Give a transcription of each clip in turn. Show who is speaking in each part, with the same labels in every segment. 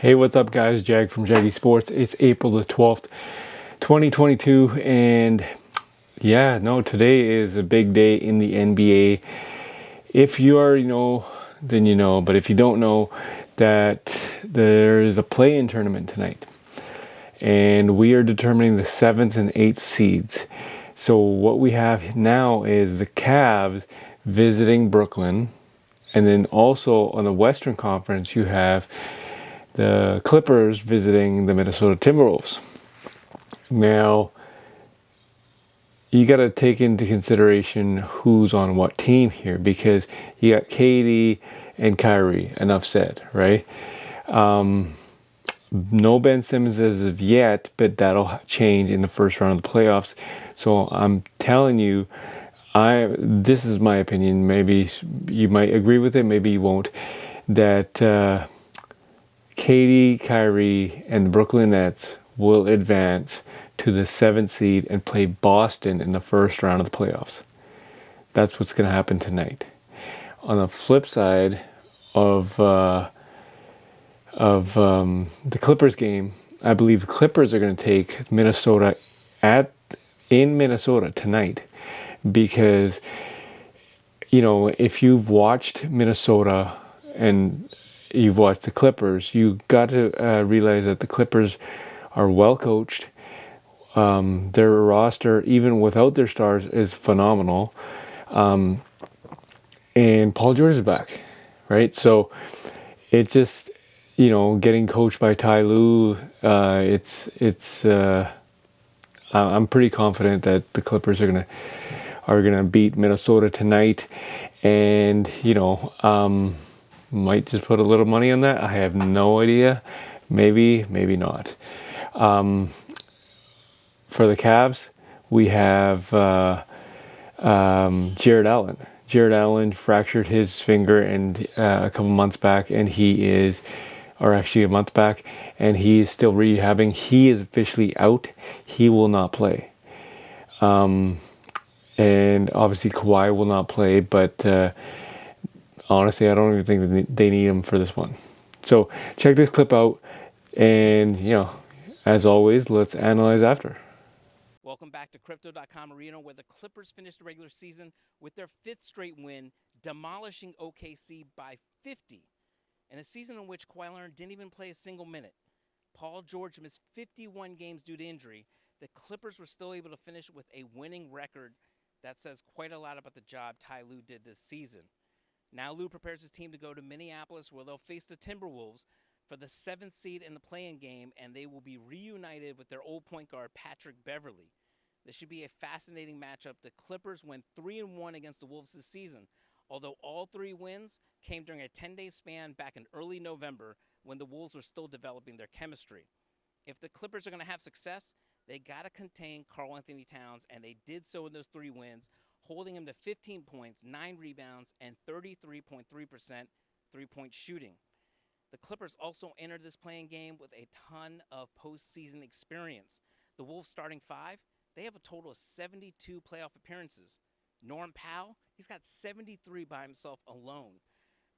Speaker 1: Hey, what's up, guys? Jag from Jaggy Sports. It's April the 12th, 2022, and yeah, no, today is a big day in the NBA. If you already know, then you know, but if you don't know, that there is a play-in tournament tonight, and we are determining the 7th and 8th seeds. So what we have now is the Cavs visiting Brooklyn, and then also on the Western Conference, you have the Clippers visiting the Minnesota Timberwolves. Now, you got to take into consideration who's on what team here, because you got KD and Kyrie, enough said, right? No Ben Simmons as of yet, but that'll change in the first round of the playoffs. So I'm telling you, this is my opinion. Maybe you might agree with it, maybe you won't. That KD, Kyrie, and the Brooklyn Nets will advance to the 7th seed and play Boston in the first round of the playoffs. That's what's going to happen tonight. On the flip side of the Clippers game, I believe the Clippers are going to take Minnesota in Minnesota tonight, because if you've watched Minnesota and you've watched the Clippers, you got to realize that the Clippers are well coached. Their roster, even without their stars, is phenomenal. And Paul George is back, right? So it's just, getting coached by Ty Lue. I'm pretty confident that the Clippers are gonna beat Minnesota tonight, and might just put a little money on that. I have no idea. Maybe not. For the Cavs, we have Jared Allen. Jared Allen fractured his finger a couple months back, and a month back, and he is still rehabbing. He is officially out. He will not play. And obviously Kawhi will not play, but honestly, I don't even think they need him for this one. So check this clip out, and as always, let's analyze after.
Speaker 2: Welcome back to Crypto.com Arena, where the Clippers finished the regular season with their 5th straight win, demolishing OKC by 50. In a season in which Kawhi Leonard didn't even play a single minute. Paul George missed 51 games due to injury. The Clippers were still able to finish with a winning record. That says quite a lot about the job Ty Lue did this season. Now Lue prepares his team to go to Minneapolis, where they'll face the Timberwolves for the 7th seed in the play-in game, and they will be reunited with their old point guard, Patrick Beverley. This should be a fascinating matchup. The Clippers went 3-1 against the Wolves this season, although all 3 wins came during a 10-day span back in early November when the Wolves were still developing their chemistry. If the Clippers are going to have success, they got to contain Karl Anthony Towns, and they did so in those 3 wins, holding him to 15 points, 9 rebounds, and 33.3% three-point shooting. The Clippers also entered this playing game with a ton of postseason experience. The Wolves starting 5, they have a total of 72 playoff appearances. Norm Powell, he's got 73 by himself alone.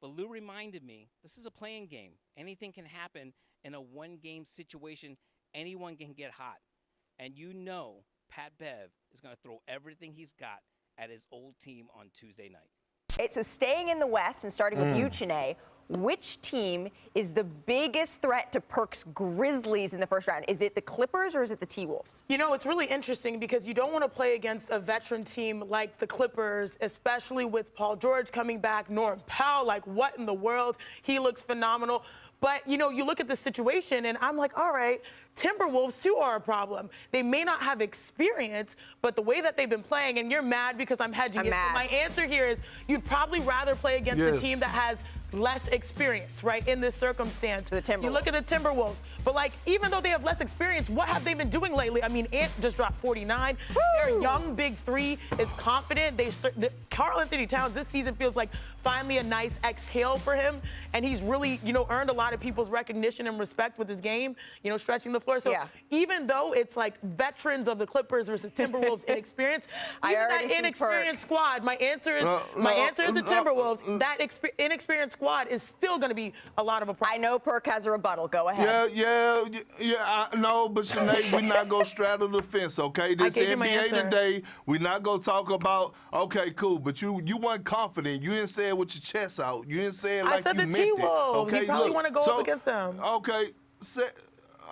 Speaker 2: But Lou reminded me, this is a playing game. Anything can happen in a one-game situation. Anyone can get hot. And Pat Bev is going to throw everything he's got at his old team on Tuesday night.
Speaker 3: So staying in the West and starting with you, Chiney, which team is the biggest threat to Perk's Grizzlies in the first round? Is it the Clippers or is it the T-Wolves?
Speaker 4: It's really interesting because you don't want to play against a veteran team like the Clippers, especially with Paul George coming back, Norm Powell, like what in the world? He looks phenomenal. But, you look at the situation and I'm like, all right, Timberwolves too are a problem. They may not have experience, but the way that they've been playing, and you're mad because I'm hedging it. So my answer here is you'd probably rather play against a team that has less experience, right, in this circumstance.
Speaker 3: The Timberwolves.
Speaker 4: You look at the Timberwolves, but even though they have less experience, what have they been doing lately? I mean, Ant just dropped 49. Woo! Their young big 3 is confident. Karl Anthony Towns this season feels like finally a nice exhale for him, and he's really, earned a lot of people's recognition and respect with his game, stretching the floor. So even though it's like veterans of the Clippers versus Timberwolves inexperienced, even that inexperienced squad, my answer is the Timberwolves. That inexperienced squad squad is still going to be a lot of a problem.
Speaker 3: I know Perk has a rebuttal. Go ahead.
Speaker 5: Yeah. I know, but Sinead, we're not gonna straddle the fence, okay? This
Speaker 4: gave you my
Speaker 5: NBA
Speaker 4: answer.
Speaker 5: today, we're not gonna talk about. Okay, cool, but you weren't confident. You didn't say it with your chest out. You didn't say it like
Speaker 4: said
Speaker 5: you
Speaker 4: the
Speaker 5: meant it.
Speaker 4: TWolves.
Speaker 5: Okay,
Speaker 4: You probably
Speaker 5: look,
Speaker 4: wanna go up against them.
Speaker 5: Okay,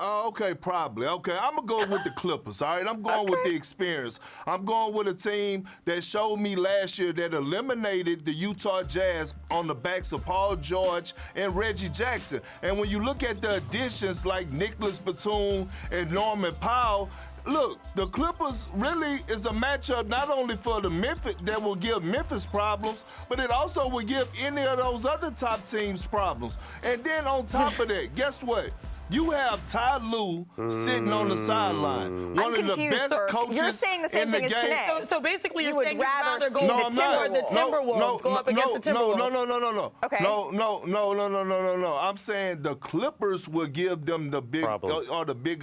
Speaker 5: okay, probably. Okay, I'm going to go with the Clippers, all right? I'm going with the experience. I'm going with a team that showed me last year that eliminated the Utah Jazz on the backs of Paul George and Reggie Jackson. And when you look at the additions like Nicholas Batum and Norman Powell, look, the Clippers really is a matchup not only for the Memphis that will give Memphis problems, but it also will give any of those other top teams problems. And then on top of that, guess what? You have Ty Lue sitting on the sideline, one of the best coaches
Speaker 3: You're saying the same
Speaker 5: in the
Speaker 3: thing as
Speaker 5: game.
Speaker 3: Sinead.
Speaker 4: So basically, you're
Speaker 3: would
Speaker 4: saying you'd
Speaker 3: rather
Speaker 4: rather go
Speaker 3: see
Speaker 4: with the Timberwolves go up against the Timberwolves.
Speaker 5: No.
Speaker 3: Okay.
Speaker 5: No. I'm saying the Clippers will give them the bigger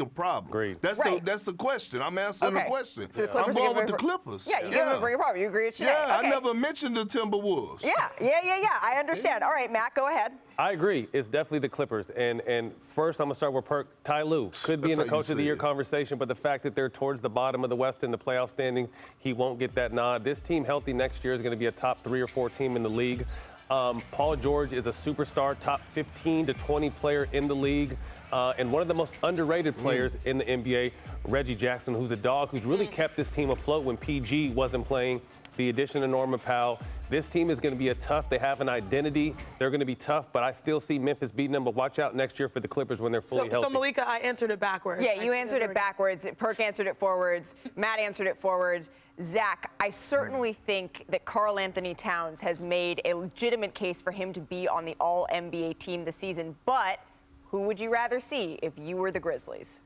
Speaker 5: problem.
Speaker 6: Agreed.
Speaker 5: That's the question. I'm answering the question.
Speaker 3: So the Clippers
Speaker 5: I'm
Speaker 3: are
Speaker 5: going with
Speaker 3: giving
Speaker 5: the Clippers.
Speaker 3: Yeah, you give them a bigger problem. You agree with Sinead?
Speaker 5: Yeah,
Speaker 3: Okay.
Speaker 5: I never mentioned the Timberwolves.
Speaker 3: Yeah. I understand. All right, Matt, go ahead.
Speaker 6: I agree. It's definitely the Clippers. And first, I'm going to start with Perk. Ty Lue could be in the Coach of the Year conversation, but the fact that they're towards the bottom of the West in the playoff standings, he won't get that nod. This team healthy next year is going to be a top 3 or 4 team in the league. Paul George is a superstar, top 15 to 20 player in the league, and one of the most underrated players in the NBA, Reggie Jackson, who's a dog who's really kept this team afloat when PG wasn't playing. The addition of Norman Powell. This team is going to be tough. They have an identity. They're going to be tough, but I still see Memphis beating them. But watch out next year for the Clippers when they're fully healthy.
Speaker 4: So, Malika, I answered it backwards.
Speaker 3: Yeah, you answered it backwards. Perk answered it forwards. Matt answered it forwards. Zach, I certainly think that Karl Anthony Towns has made a legitimate case for him to be on the All-NBA team this season. But who would you rather see if you were the Grizzlies?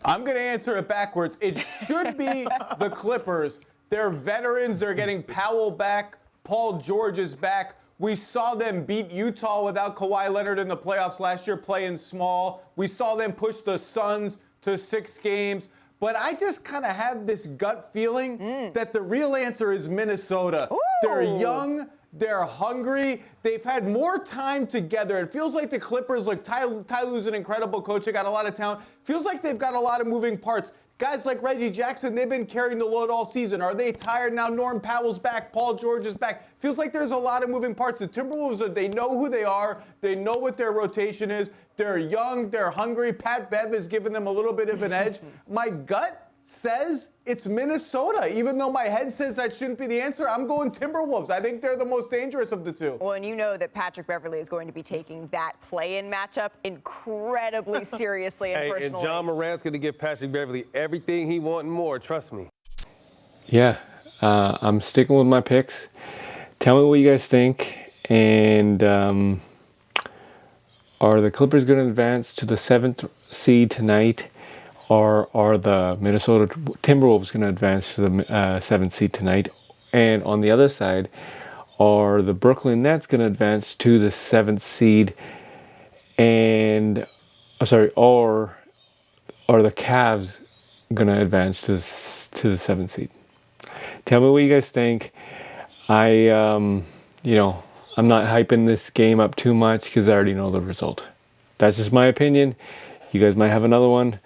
Speaker 7: I'm going to answer it backwards. It should be the Clippers. They're veterans. They're getting Powell back. Paul George is back. We saw them beat Utah without Kawhi Leonard in the playoffs last year, playing small. We saw them push the Suns to 6 games. But I just kind of have this gut feeling that the real answer is Minnesota.
Speaker 3: Ooh.
Speaker 7: They're young. They're hungry. They've had more time together. It feels like the Clippers, like Ty Lue's an incredible coach. They got a lot of talent. Feels like they've got a lot of moving parts. Guys like Reggie Jackson, they've been carrying the load all season. Are they tired now? Norm Powell's back. Paul George is back. Feels like there's a lot of moving parts. The Timberwolves, they know who they are. They know what their rotation is. They're young. They're hungry. Pat Bev has given them a little bit of an edge. My gut says it's Minnesota. Even though my head says that shouldn't be the answer, I'm going Timberwolves. I think they're the most dangerous of the two.
Speaker 3: Well, and you know that Patrick Beverley is going to be taking that play-in matchup incredibly seriously and personally.
Speaker 6: And John Morant's going to give Patrick Beverley everything he wants and more, trust me.
Speaker 1: Yeah, I'm sticking with my picks. Tell me what you guys think. And are the Clippers going to advance to the 7th seed tonight? Or are the Minnesota Timberwolves going to advance to the 7th seed tonight? And on the other side, are the Brooklyn Nets going to advance to the 7th seed? And, or are the Cavs going to advance to the 7th seed? Tell me what you guys think. I'm not hyping this game up too much because I already know the result. That's just my opinion. You guys might have another one.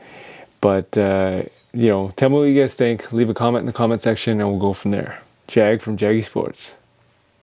Speaker 1: But, tell me what you guys think. Leave a comment in the comment section and we'll go from there. Jag from Jaggy Sports.